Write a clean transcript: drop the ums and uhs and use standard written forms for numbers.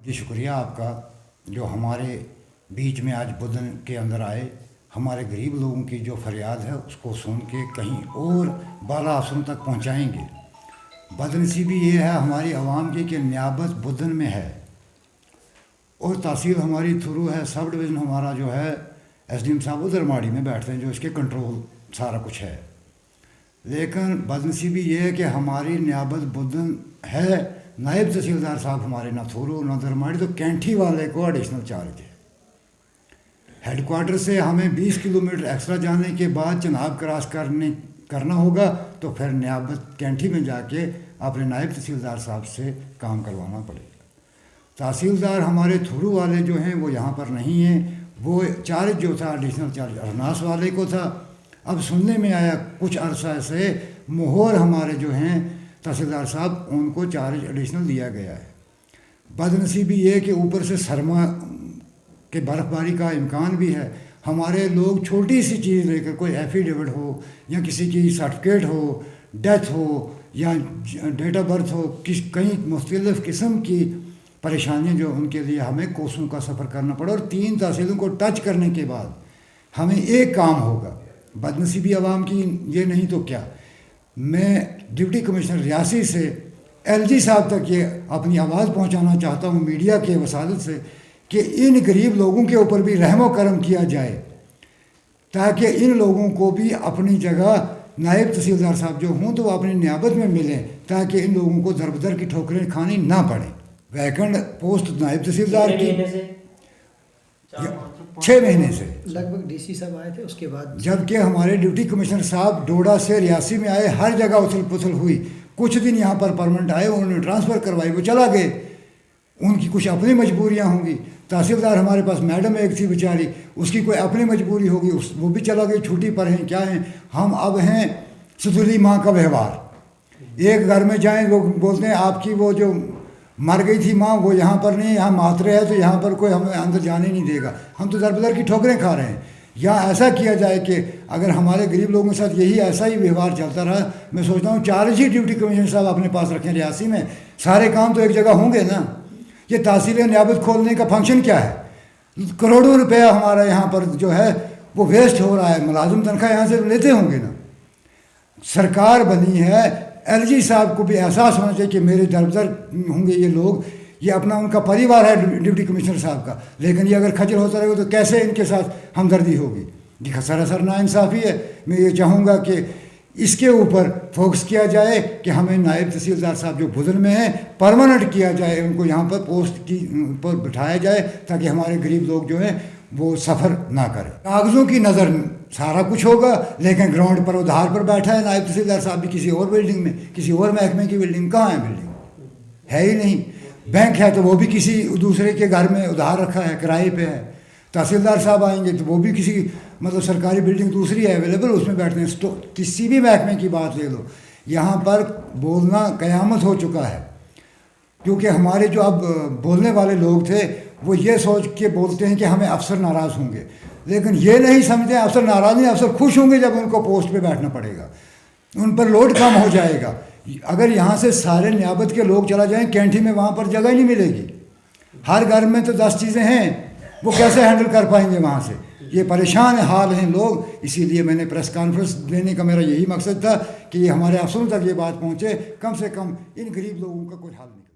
जी शुक्रिया आपका, जो हमारे बीच में आज बुधन के अंदर आए। हमारे गरीब लोगों की जो फरियाद है उसको सुन के कहीं और बाला अफसरों तक पहुंचाएंगे। बदनसीबी ये है हमारी आवाम की कि नियाबत बुधन में है और तहसील हमारी थ्रू है, सब डिवीज़न हमारा जो है एसडीएम साहब उधर माड़ी में बैठते हैं, जो इसके कंट्रोल सारा कुछ है। लेकिन बदनसीबी ये है कि हमारी नियाबत बुधन है, नायब तहसीलदार साहब हमारे ना थोरो ना दरमाड़ी, तो कैंठी वाले को एडिशनल चार्ज है। हेडक्वार्टर से हमें 20 किलोमीटर एक्स्ट्रा जाने के बाद चनाब क्रॉस करना होगा, तो फिर नियाबत कैंठी में जाके अपने नायब तहसीलदार साहब से काम करवाना पड़ेगा। तहसीलदार हमारे थ्रू वाले जो हैं वो यहाँ पर नहीं हैं। वो चार्ज जो था एडिशनल चार्ज अरनास वाले को था। अब सुनने में आया कुछ अरसा से मोहर हमारे जो हैं तहसीलदार साहब उनको चार्ज एडिशनल दिया गया है। बदनसीबी ये कि ऊपर से सरमा के बर्फ़बारी का इम्कान भी है। हमारे लोग छोटी सी चीज़ लेकर, कोई एफिडेविट हो या किसी की सर्टिफिकेट हो, डेथ हो या डेट ऑफ बर्थ हो, कई मुख्तलिफ़ किस्म की परेशानियाँ जो उनके लिए हमें कोसों का सफ़र करना पड़ा। और 3 तहसीलों को टच करने के बाद हमें एक काम होगा। बदनसीबी आवाम की ये नहीं तो क्या। मैं डिप्टी कमिश्नर रियासी से एलजी साहब तक ये अपनी आवाज़ पहुंचाना चाहता हूं मीडिया के वसालत से कि इन गरीब लोगों के ऊपर भी रहम करम किया जाए, ताकि इन लोगों को भी अपनी जगह नायब तहसीलदार साहब जो हों तो वो अपनी नियाबत में मिलें, ताकि इन लोगों को दरबदर की ठोकरें खानी ना पड़े। वैकेंट पोस्ट नायब तहसीलदार की 6 महीने से लगभग डीसी साहब आए थे उसके बाद, जबकि हमारे डिप्टी कमिश्नर साहब डोडा से रियासी में आए, हर जगह उथल पुथल हुई। कुछ दिन यहाँ पर परमानेंट आए, उन्होंने ट्रांसफ़र करवाई, वो चला गए। उनकी कुछ अपनी मजबूरियाँ होंगी। तहसीलदार हमारे पास मैडम एक थी बेचारी, उसकी कोई अपनी मजबूरी होगी, वो भी चला गई, छुट्टी पर हैं, क्या हैं। हम अब हैं सतुली माँ का व्यवहार। एक घर में जाएँ, लोग बोलते हैं आपकी वो जो मर गई थी माँ वो यहाँ पर नहीं, यहाँ मातरे है तो यहाँ पर कोई हमें अंदर जाने नहीं देगा। हम तो दरबदर की ठोकरें खा रहे हैं। या ऐसा किया जाए कि अगर हमारे गरीब लोगों के साथ यही ऐसा ही व्यवहार चलता रहा, मैं सोचता हूँ 4 ही डिप्टी कमिश्नर साहब अपने पास रखें रियासी में, सारे काम तो एक जगह होंगे ना। ये तहसील नियाबत खोलने का फंक्शन क्या है? करोड़ों रुपया हमारा यहाँ पर जो है वो वेस्ट हो रहा है। मुलाजिम तनख्वाह यहाँ से लेते होंगे ना। सरकार बनी है, एलजी साहब को भी एहसास होना चाहिए कि मेरे दरबदर होंगे ये लोग, ये अपना उनका परिवार है डिप्टी कमिश्नर साहब का। लेकिन ये अगर खजल होता रहेगा तो कैसे इनके साथ हमदर्दी होगी? ये सरासर नाइंसाफ़ी है। मैं ये चाहूँगा कि इसके ऊपर फोकस किया जाए कि हमें नायब तहसीलदार साहब जो बुधन में हैं परमानेंट किया जाए, उनको यहाँ पर पोस्ट की पर बिठाया जाए, ताकि हमारे गरीब लोग जो हैं वो सफ़र ना करें। कागज़ों की नज़र सारा कुछ होगा, लेकिन ग्राउंड पर उधार पर बैठा है नायब तहसीलदार साहब भी किसी और बिल्डिंग में, किसी और महकमे की बिल्डिंग। कहाँ है बिल्डिंग? है ही नहीं। बैंक है तो वो भी किसी दूसरे के घर में उधार रखा है, किराए पे है। तहसीलदार साहब आएंगे तो वो भी किसी मतलब सरकारी बिल्डिंग दूसरी है अवेलेबल, उसमें बैठते हैं। किसी भी महकमे की बात ले लो, यहाँ पर बोलना क़यामत हो चुका है। क्योंकि हमारे जो अब बोलने वाले लोग थे वो ये सोच के बोलते हैं कि हमें अफसर नाराज़ होंगे, लेकिन ये नहीं समझते अफसर नाराज़ नहीं, अफसर खुश होंगे जब उनको पोस्ट पे बैठना पड़ेगा, उन पर लोड कम हो जाएगा। अगर यहाँ से सारे नियाबत के लोग चला जाएं कैंठी में, वहाँ पर जगह ही नहीं मिलेगी। हर घर में तो 10 चीज़ें हैं, वो कैसे हैंडल कर पाएंगे वहाँ से? ये परेशान हाल हैं लोग। इसीलिए मैंने प्रेस कॉन्फ्रेंस देने का मेरा यही मकसद था कि हमारे अफसरों तक ये बात पहुँचे, कम से कम इन गरीब लोगों का कोई हल निकले।